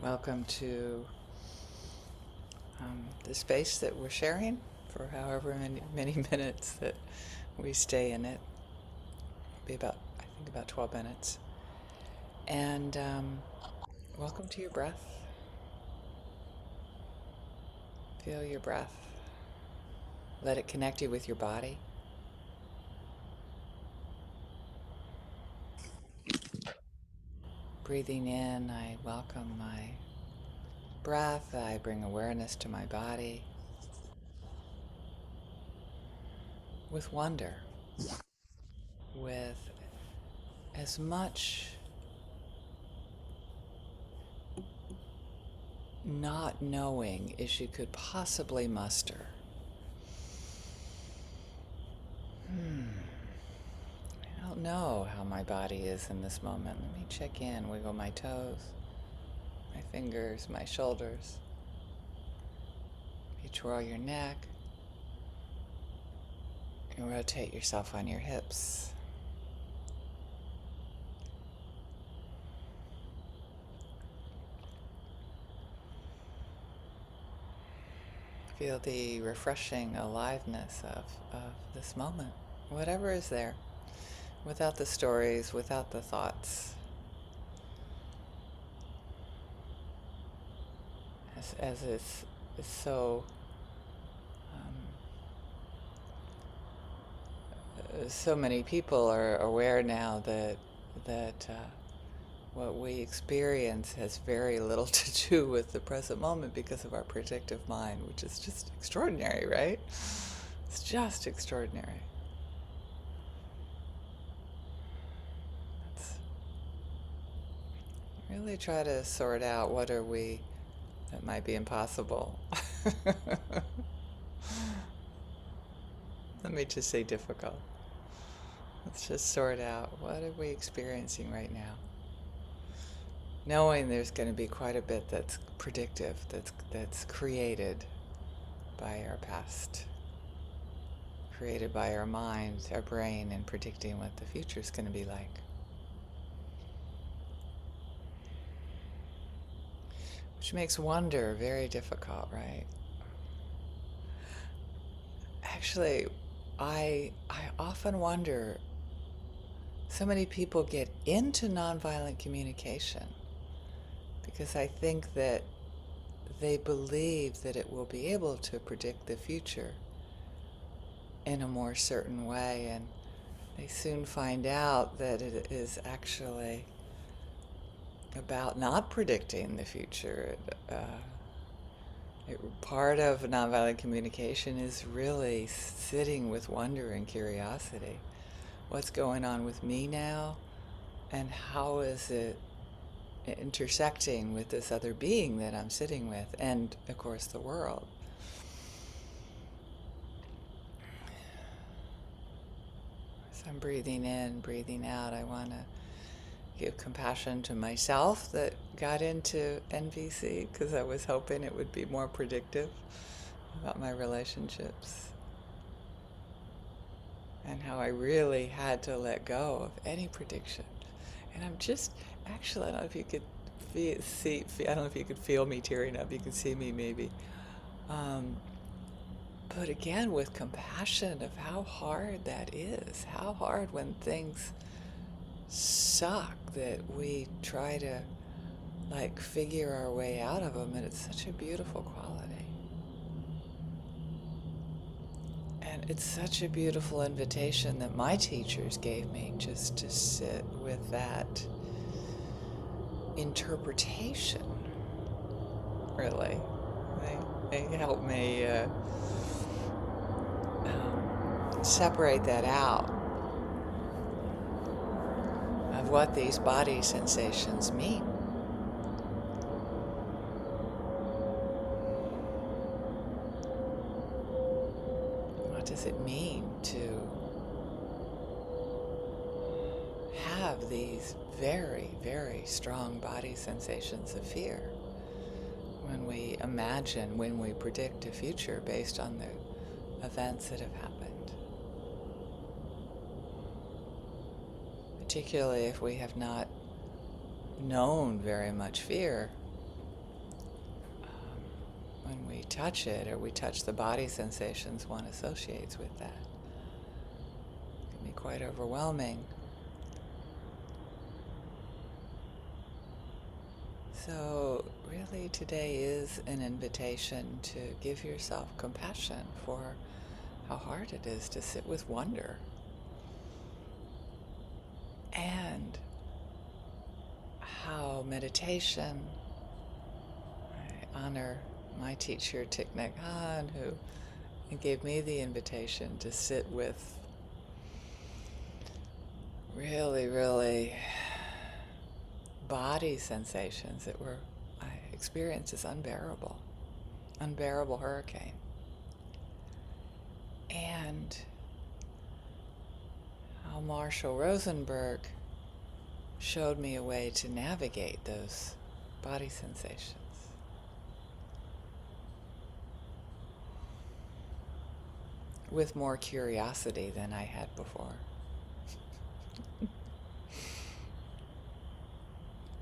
Welcome to the space that we're sharing for however many minutes that we stay in it. It'll be about 12 minutes. And welcome to your breath. Feel your breath. Let it connect you with your body. Breathing in, I welcome my breath. I bring awareness to my body with wonder, with as much not knowing as you could possibly muster. I don't know how my body is in this moment. Let me check in, wiggle my toes, my fingers, my shoulders. You twirl your neck. You rotate yourself on your hips. Feel the refreshing aliveness of this moment, whatever is there, without the stories, without the thoughts. As is so so many people are aware now that what we experience has very little to do with the present moment because of our predictive mind, which is just extraordinary, right? It's just extraordinary. Let's really try to sort out what are we that might be impossible. Let me just say difficult. Let's just sort out what are we experiencing right now. Knowing there's going to be quite a bit that's predictive, that's created by our past, created by our mind, our brain, and predicting what the future is going to be like. Which makes wonder very difficult, right? Actually, I often wonder, so many people get into nonviolent communication because I think that they believe that it will be able to predict the future in a more certain way, and they soon find out that it is actually about not predicting the future. Part of nonviolent communication is really sitting with wonder and curiosity. What's going on with me now, and how is it intersecting with this other being that I'm sitting with, and of course the world. As I'm breathing in, breathing out, I want to give compassion to myself that got into NVC because I was hoping it would be more predictive about my relationships, and how I really had to let go of any prediction. And I'm just, actually, I don't know if you could I don't know if you could feel me tearing up. You can see me maybe. But again, with compassion of how hard that is, how hard when things suck that we try to like figure our way out of them, and it's such a beautiful quality. And it's such a beautiful invitation that my teachers gave me, just to sit with that interpretation, really. They helped me separate that out of what these body sensations mean. What does it mean to have these very, very strong body sensations of fear when we imagine, when we predict a future based on the events that have happened? Particularly if we have not known very much fear, when we touch it, or we touch the body sensations one associates with that. It can be quite overwhelming. So really today is an invitation to give yourself compassion for how hard it is to sit with wonder. And how meditation, I honor my teacher Thich Nhat Hanh, who gave me the invitation to sit with really body sensations that were, I experienced as unbearable hurricane. And how Marshall Rosenberg showed me a way to navigate those body sensations. With more curiosity than I had before.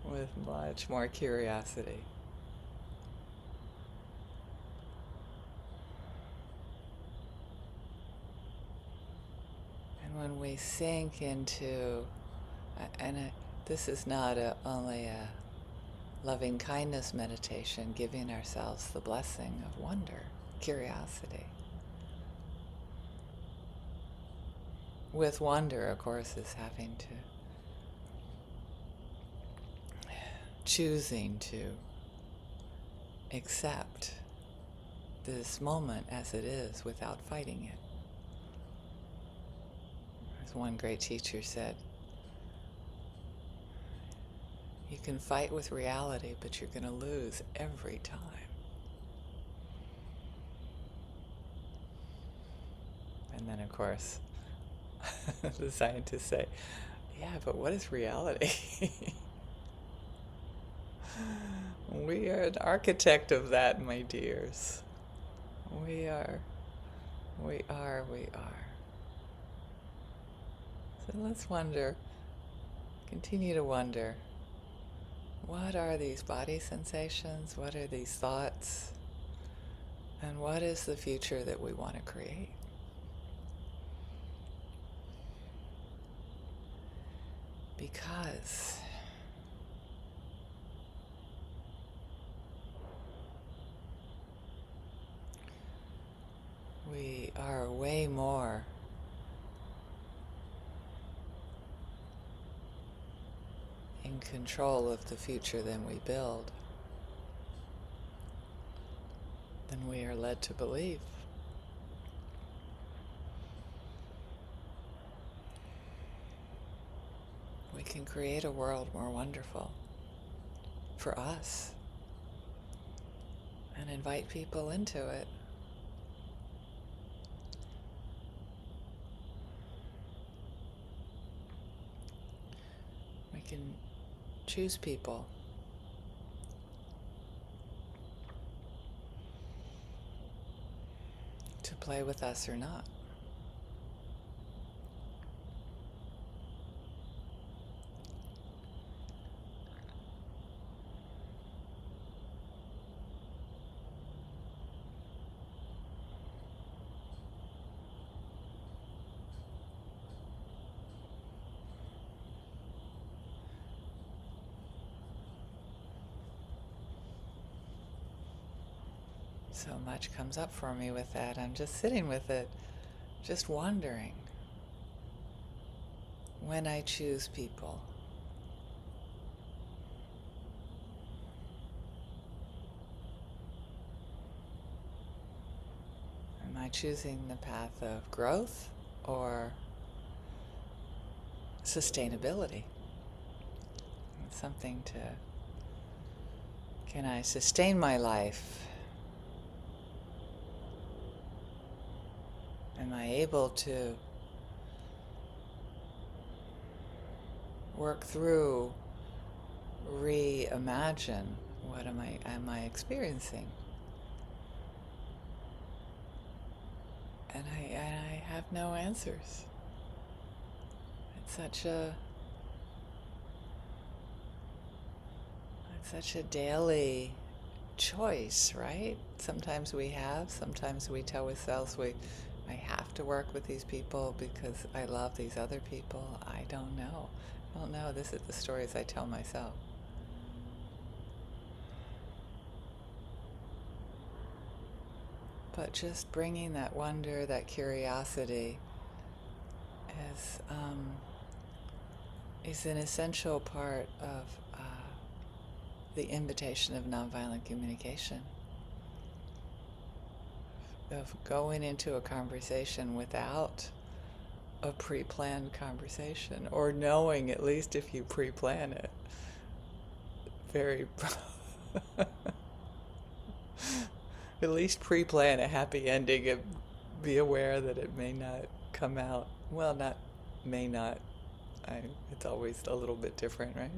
With much more curiosity. And when we sink into, this is not only a loving kindness meditation, giving ourselves the blessing of wonder, curiosity. With wonder, of course, is having to, choosing to accept this moment as it is without fighting it. As one great teacher said, you can fight with reality, but you're going to lose every time. And then, of course, the scientists say, yeah, but what is reality? We are an architect of that, my dears. We are. So let's wonder, continue to wonder, what are these body sensations? What are these thoughts? And what is the future that we want to create? Because we are way more in control of the future than we build, than we are led to believe. We can create a world more wonderful for us and invite people into it. We can choose people to play with us or not. So much comes up for me with that. I'm just sitting with it, just wondering, when I choose people, am I choosing the path of growth or sustainability? It's something to, can I sustain my life? Am I able to work through, reimagine what am I experiencing? And I have no answers. It's such a daily choice, right? Sometimes we have, sometimes we tell ourselves I have to work with these people because I love these other people. I don't know. I don't know. This is the stories I tell myself. But just bringing that wonder, that curiosity is, is an essential part of the invitation of nonviolent communication, of going into a conversation without a pre-planned conversation, or knowing, at least if you pre-plan it, very at least pre-plan a happy ending and be aware that it may not come out well. Not may not, it's always a little bit different, right?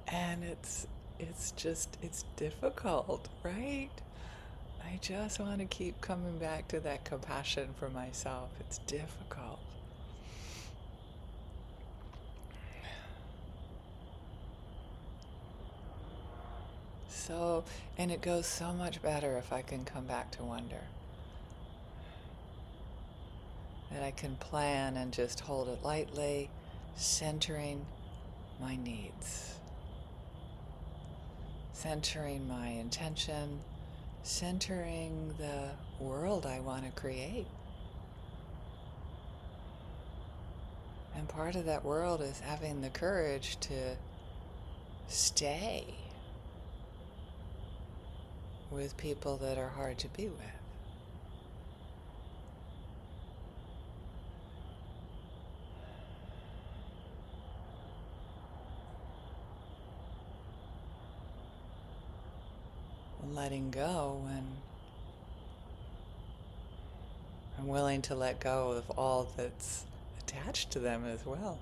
And it's difficult, right? I just want to keep coming back to that compassion for myself. It's difficult. So, and it goes so much better if I can come back to wonder. That I can plan and just hold it lightly, centering my needs, centering my intention, centering the world I want to create. And part of that world is having the courage to stay with people that are hard to be with. Letting go when I'm willing to let go of all that's attached to them as well,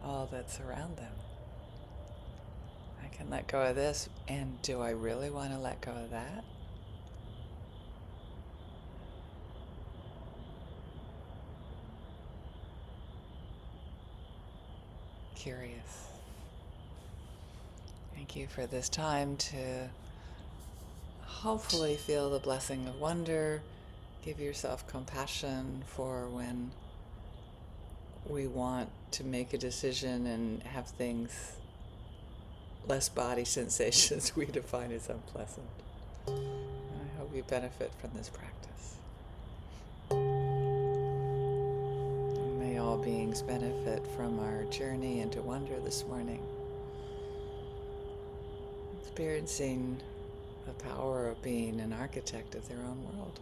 all that's around them. I can let go of this, and do I really want to let go of that? Curious. Thank you for this time to hopefully feel the blessing of wonder. Give yourself compassion for when we want to make a decision and have things, less body sensations we define as unpleasant. And I hope you benefit from this practice. And may all beings benefit from our journey into wonder this morning. Experiencing the power of being an architect of their own world.